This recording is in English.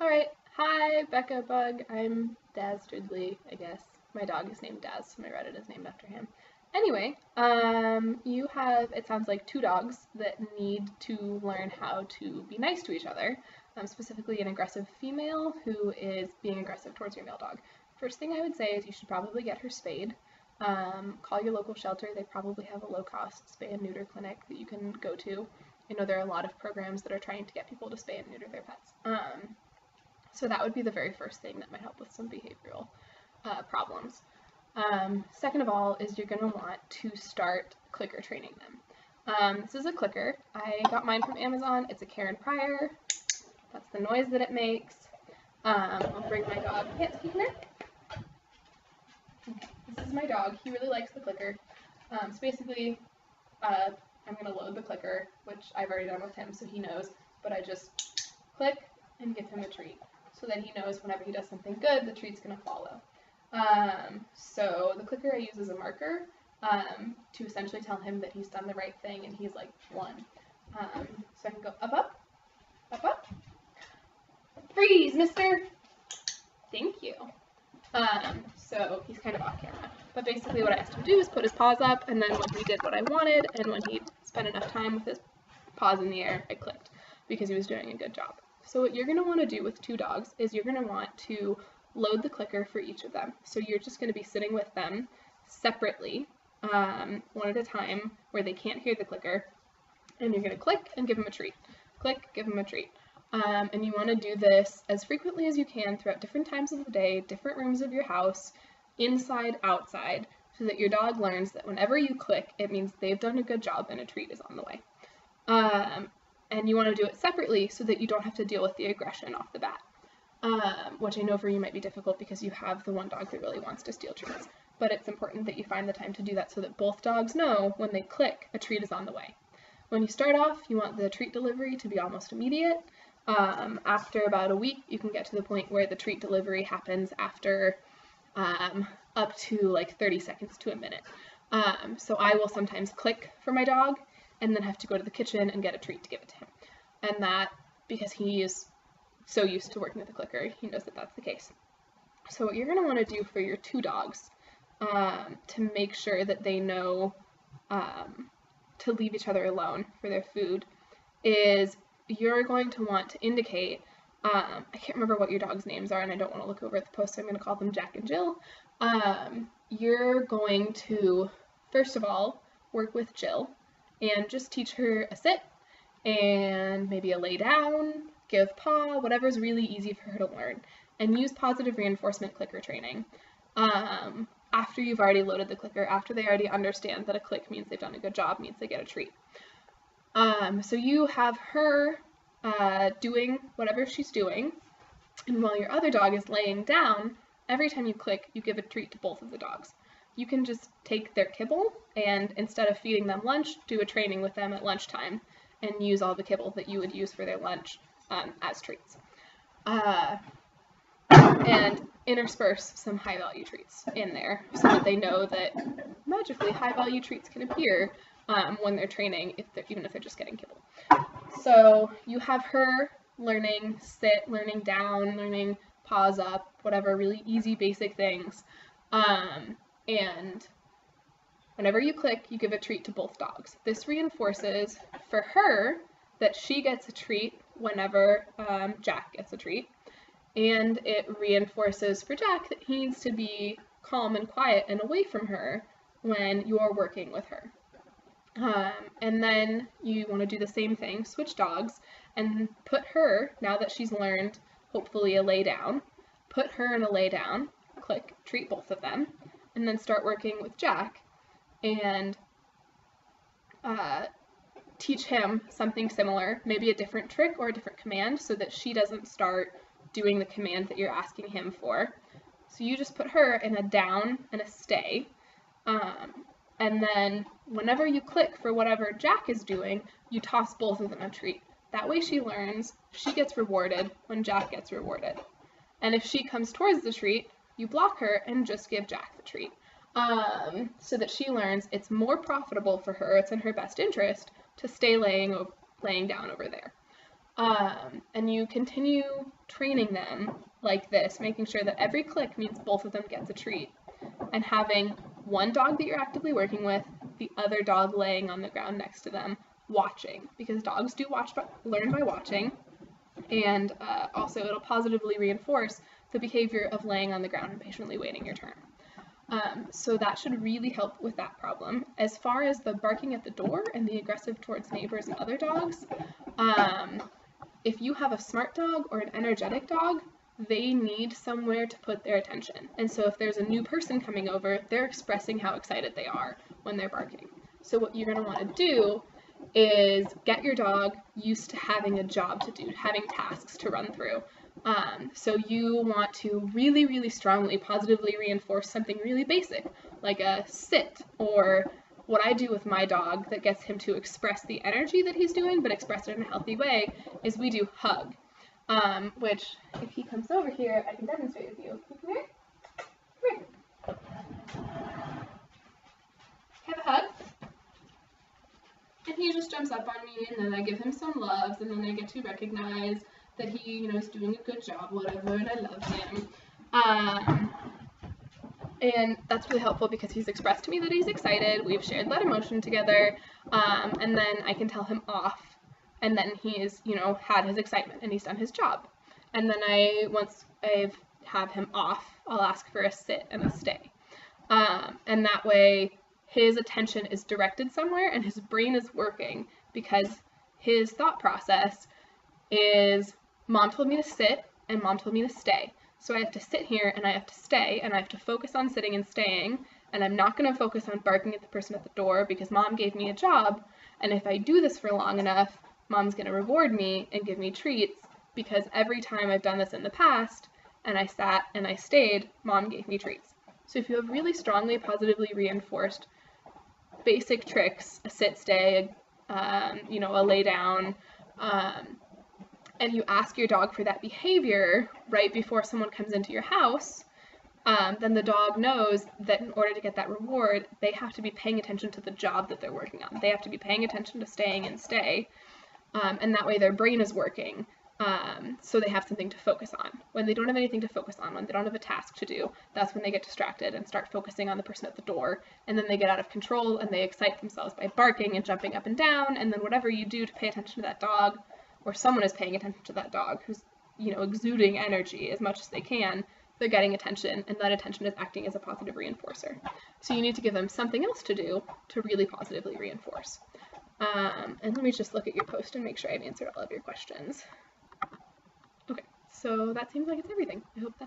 Alright, hi BeccaBug. I'm Dastardly, I guess. My dog is named Daz, so my Reddit is named after him. Anyway, you have, it sounds like, two dogs that need to learn how to be nice to each other, specifically an aggressive female who is being aggressive towards your male dog. First thing I would say is you should probably get her spayed. Call your local shelter. They probably have a low-cost spay and neuter clinic that you can go to. I know there are a lot of programs that are trying to get people to spay and neuter their pets. So that would be the very first thing that might help with some behavioral problems. Second of all is you're going to want to start clicker training them. This is a clicker. I got mine from Amazon. It's a Karen Pryor. That's the noise that it makes. I'll bring my dog. Yes, come here. Okay, this is my dog. He really likes the clicker. So basically, I'm going to load the clicker, which I've already done with him, so he knows, but I just click and give him a treat, so that he knows whenever he does something good, the treat's going to follow. So the clicker I use as a marker to essentially tell him that he's done the right thing and he's like one. So I can go up, up, up, up. Freeze, mister! Thank you. So he's kind of off camera. But basically what I asked him to do is put his paws up, and then when he did what I wanted, and when he spent enough time with his paws in the air, I clicked, because he was doing a good job. So what you're going to want to do with two dogs is you're going to want to load the clicker for each of them. So you're just going to be sitting with them separately, one at a time, where they can't hear the clicker, and you're going to click and give them a treat. Click, give them a treat. And you want to do this as frequently as you can throughout different times of the day, different rooms of your house, inside, outside, so that your dog learns that whenever you click, it means they've done a good job and a treat is on the way. And you want to do it separately so that you don't have to deal with the aggression off the bat, which I know for you might be difficult because you have the one dog that really wants to steal treats. But it's important that you find the time to do that so that both dogs know when they click, a treat is on the way. When you start off, you want the treat delivery to be almost immediate. After about a week, you can get to the point where the treat delivery happens after up to like 30 seconds to a minute. So I will sometimes click for my dog and then have to go to the kitchen and get a treat to give it to him. And that, because he is so used to working with the clicker, he knows that that's the case. So what you're going to want to do for your two dogs to make sure that they know to leave each other alone for their food is you're going to want to indicate, I can't remember what your dog's names are and I don't want to look over at the post, so I'm going to call them Jack and Jill. You're going to, first of all, work with Jill and just teach her a sit and maybe a lay down, give paw, whatever's really easy for her to learn, and use positive reinforcement clicker training. After you've already loaded the clicker, after they already understand that a click means they've done a good job, means they get a treat. So you have her doing whatever she's doing, and while your other dog is laying down, every time you click, you give a treat to both of the dogs. You can just take their kibble and instead of feeding them lunch, do a training with them at lunchtime and use all the kibble that you would use for their lunch as treats. And intersperse some high-value treats in there so that they know that magically high-value treats can appear when they're training, even if they're just getting kibble. So you have her learning sit, learning down, learning paws up, whatever, really easy basic things. And whenever you click, you give a treat to both dogs. This reinforces for her that she gets a treat whenever Jack gets a treat. And it reinforces for Jack that he needs to be calm and quiet and away from her when you're working with her. And then you want to do the same thing, switch dogs, and put her, now that she's learned, hopefully a lay down, put her in a lay down, click, treat both of them, and then start working with Jack and teach him something similar, maybe a different trick or a different command so that she doesn't start doing the command that you're asking him for. So you just put her in a down and a stay, and then whenever you click for whatever Jack is doing, you toss both of them a treat. That way she learns, she gets rewarded when Jack gets rewarded. And if she comes towards the treat, you block her and just give Jack the treat. So that she learns it's more profitable for her, it's in her best interest, to stay laying down over there. And you continue training them like this, making sure that every click means both of them gets a treat, and having one dog that you're actively working with, the other dog laying on the ground next to them, watching, because dogs do learn by watching, and also it'll positively reinforce the behavior of laying on the ground and patiently waiting your turn. So that should really help with that problem. As far as the barking at the door and the aggressive towards neighbors and other dogs, if you have a smart dog or an energetic dog, they need somewhere to put their attention. And so if there's a new person coming over, they're expressing how excited they are when they're barking. So what you're going to want to do is get your dog used to having a job to do, having tasks to run through. So you want to really, really strongly positively reinforce something really basic, like a sit, or what I do with my dog that gets him to express the energy that he's doing, but express it in a healthy way, is we do hug, which, if he comes over here, I can demonstrate with you. Come here. Come here. Have a hug. And he just jumps up on me, and then I give him some loves, and then I get to recognize that he, is doing a good job, whatever, and I love him. And that's really helpful because he's expressed to me that he's excited, we've shared that emotion together, and then I can tell him off, and then he's, had his excitement and he's done his job. And then once I've have him off, I'll ask for a sit and a stay. And that way his attention is directed somewhere and his brain is working, because his thought process is, Mom told me to sit and Mom told me to stay. So I have to sit here and I have to stay, and I have to focus on sitting and staying, and I'm not going to focus on barking at the person at the door because Mom gave me a job, and if I do this for long enough, Mom's going to reward me and give me treats, because every time I've done this in the past and I sat and I stayed, Mom gave me treats. So if you have really strongly positively reinforced basic tricks, a sit, stay, a lay down, and you ask your dog for that behavior right before someone comes into your house, then the dog knows that in order to get that reward, they have to be paying attention to the job that they're working on. They have to be paying attention to staying and stay, and that way their brain is working, so they have something to focus on. When they don't have anything to focus on, when they don't have a task to do, that's when they get distracted and start focusing on the person at the door, and then they get out of control and they excite themselves by barking and jumping up and down, and then whatever you do to pay attention to that dog, or someone is paying attention to that dog who's, exuding energy as much as they can, they're getting attention, and that attention is acting as a positive reinforcer. So you need to give them something else to do to really positively reinforce. And let me just look at your post and make sure I've answered all of your questions. Okay, so that seems like it's everything. I hope that